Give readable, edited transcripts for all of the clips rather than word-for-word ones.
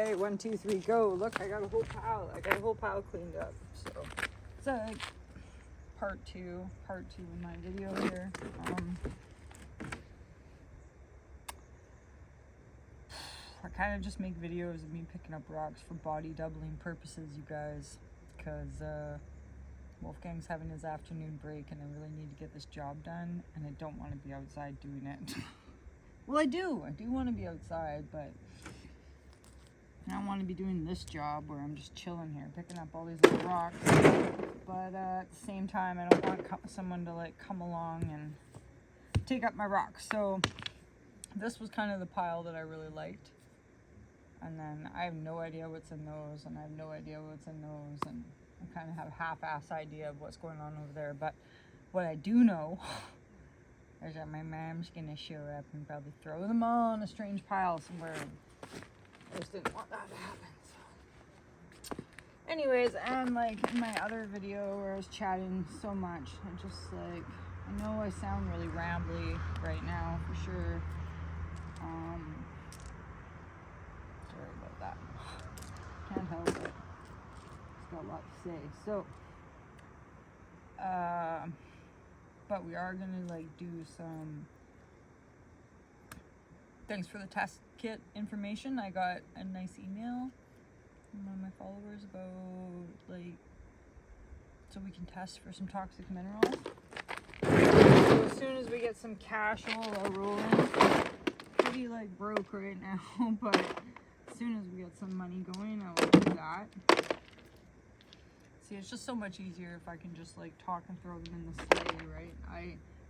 Okay, 1, 2, 3, go. Look, I got a whole pile. I got a whole pile cleaned up. So it's like part two of my video here. I kind of just make videos of me picking up rocks for body doubling purposes, you guys, because Wolfgang's having his afternoon break and I really need to get this job done, and I don't want to be outside doing it. Well, I do want to be outside, but I don't want to be doing this job where I'm just chilling here picking up all these little rocks. But at the same time, I don't want someone to like come along and take up my rocks. So this was kind of the pile that I really liked. And then I have no idea what's in those, and I have no idea what's in those, and I kind of have a half-ass idea of what's going on over there. But what I do know is that my mom's gonna show up and probably throw them all in a strange pile somewhere. I just didn't want that to happen. So, anyways, and like in my other video where I was chatting so much, I just like, I know I sound really rambly right now for sure. Sorry about that. Can't help it. Just got a lot to say. So, but we are gonna like do some thanks for the test kit information. I got a nice email from one of my followers about like so we can test for some toxic minerals. So as soon as we get some cash, we'll roll in. Pretty like broke right now, but as soon as we get some money going, I will do that. See, it's just so much easier if I can just like talk and throw them in the sleigh, right?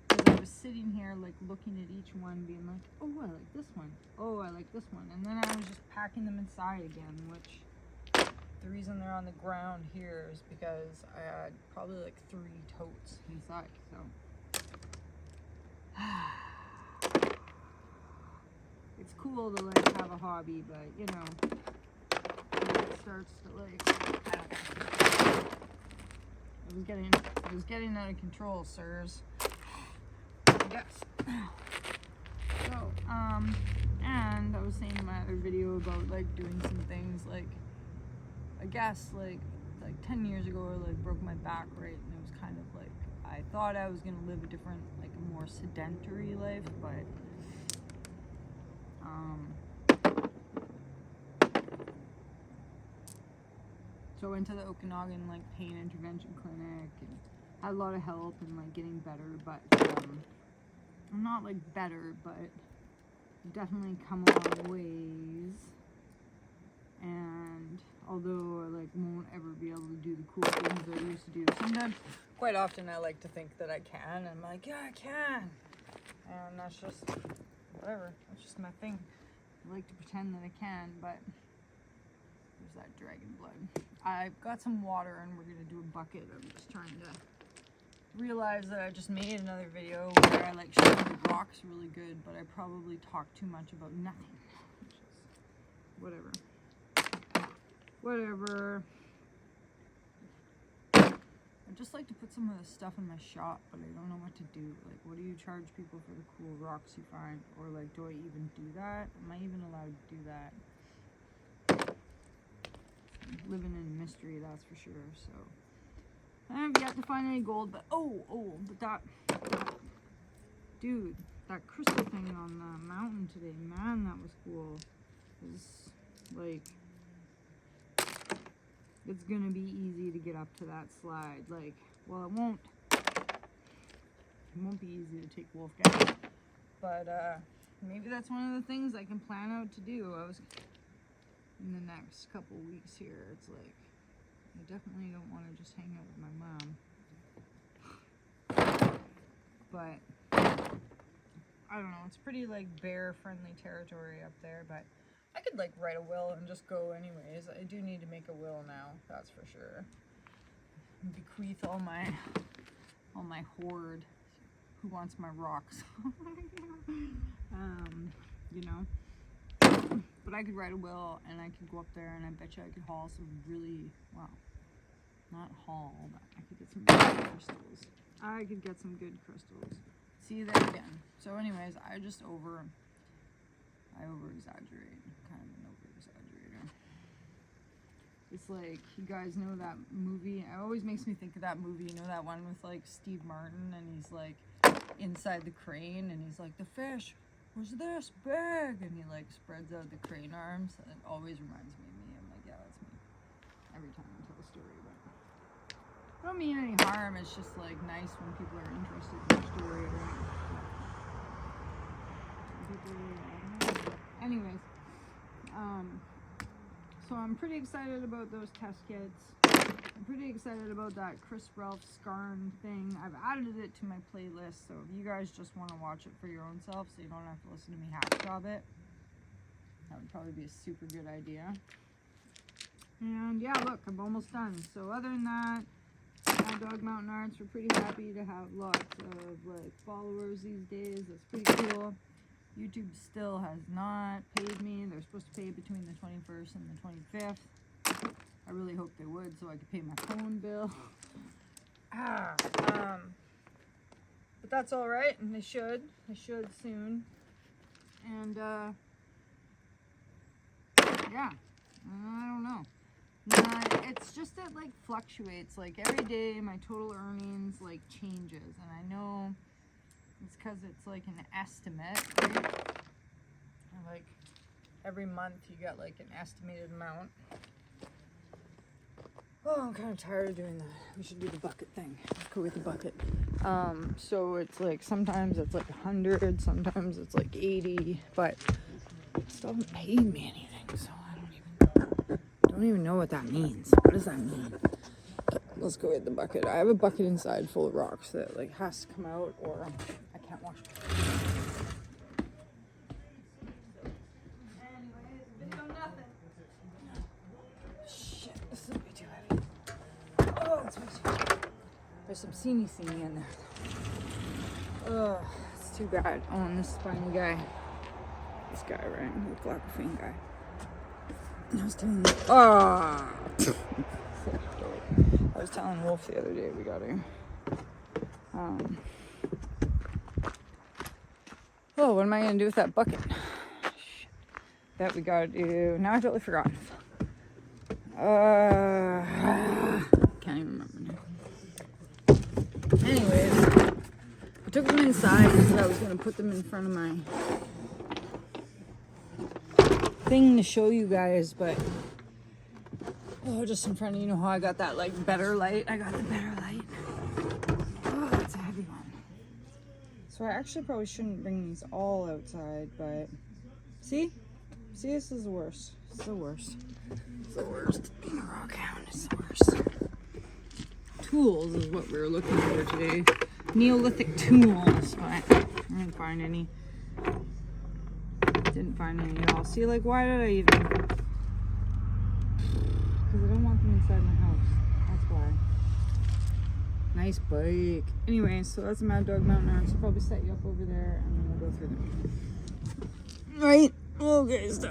Because I was sitting here like looking at each one being like, oh, I like this one, oh, I like this one, and then I was just packing them inside again, which the reason they're on the ground here is because I had probably like 3 totes inside. So it's cool to like have a hobby, but you know, when it starts to like, I don't know. It was getting out of control, sirs. I guess. So, and I was saying in my other video about like doing some things like, I guess like 10 years ago I like broke my back, right? And it was kind of like, I thought I was gonna live a different, like a more sedentary life, but so I went to the Okanagan like pain intervention clinic and had a lot of help and like getting better, but I'm not like better, but definitely come a long ways. And although I like won't ever be able to do the cool things I used to do, sometimes, quite often I like to think that I can, and I'm like, yeah, I can, and that's just whatever, that's just my thing. I like to pretend that I can, but there's that dragon blood. I've got some water and we're gonna do a bucket. I'm just trying to realize that I just made another video where I like showed the rocks really good, but I probably talked too much about nothing, which is whatever. I just like to put some of the stuff in my shop, but I don't know what to do. Like, what do you charge people for the cool rocks you find? Or like, do I even do that? Am I even allowed to do that? Living in a mystery, that's for sure. So I have yet to find any gold, but but that dude, that crystal thing on the mountain today, man, that was cool. It's like, it's gonna be easy to get up to that slide. Like, well, it won't be easy to take Wolfgang, but maybe that's one of the things I can plan out to do. I was in the next couple weeks here, it's like, I definitely don't want to just hang out with my mom. But I don't know, it's pretty like bear friendly territory up there, but I could like write a will and just go anyways. I do need to make a will now, that's for sure. Bequeath all my hoard. Who wants my rocks? You know. But I could write a will and I could go up there and I bet you I could haul some really, well, not haul, but I could get some good crystals. I could get some good crystals. See there again. So anyways, I over exaggerate. Kind of an over exaggerator. It's like, you guys know that movie? It always makes me think of that movie. You know that one with like Steve Martin, and he's like inside the crane, and he's like, the fish was this big, and he like spreads out the crane arms. And it always reminds me of me. I'm like, yeah, that's me. Every time I tell a story, but I don't mean any harm. It's just like nice when people are interested in the story, right? Anyways, so I'm pretty excited about those test kits. I'm pretty excited about that Chris Ralph Scarn thing. I've added it to my playlist, so if you guys just want to watch it for your own self, so you don't have to listen to me half job it, that would probably be a super good idea. And yeah, look, I'm almost done. So other than that, Mad Dog Mountain Arts, we're pretty happy to have lots of like followers these days. That's pretty cool. YouTube still has not paid me. They're supposed to pay between the 21st and the 25th. I really hope they would, so I could pay my phone bill. But that's all right, and they should. They should soon. And yeah, I don't know. It's just that like fluctuates. Like every day, my total earnings like changes, and I know it's because it's like an estimate, right? Like every month you get like an estimated amount. Oh, I'm kind of tired of doing that. We should do the bucket thing. Let's go with the bucket. So it's like sometimes it's like 100, sometimes it's like 80, but it still haven't paid me anything, so I don't even know what that means. What does that mean? Okay, let's go with the bucket. I have a bucket inside full of rocks that like has to come out, or I can't wash it. Anyways, video nothing. Shit, this is way too heavy. Oh, it's way too heavy. There's some seamy in there. Oh, it's too bad. Oh, and this spiny guy. This guy, right? The glaucophaine guy. I was telling I was telling Wolf the other day we got here. Oh, what am I gonna do with that bucket? Shit. That we gotta do. Now I totally forgot. Can't even remember now. Anyways, I took them inside because I was gonna put them in front of my thing to show you guys, but just in front of, you know how I got that like better light. I got the better light. Oh, that's a heavy one. So I actually probably shouldn't bring these all outside, but see, this is the worst. It's the worst. It's the worst. Being a rock hound is the worst. Tools is what we were looking for today. Neolithic tools, but I didn't find any. Didn't find any at all. See, like, why did I even? Because I don't want them inside my house. That's why. Nice bike. Anyway, so that's a Mad Dog Mountain Arts. I'll probably set you up over there, and then we'll go through them. Right? Okay, stop.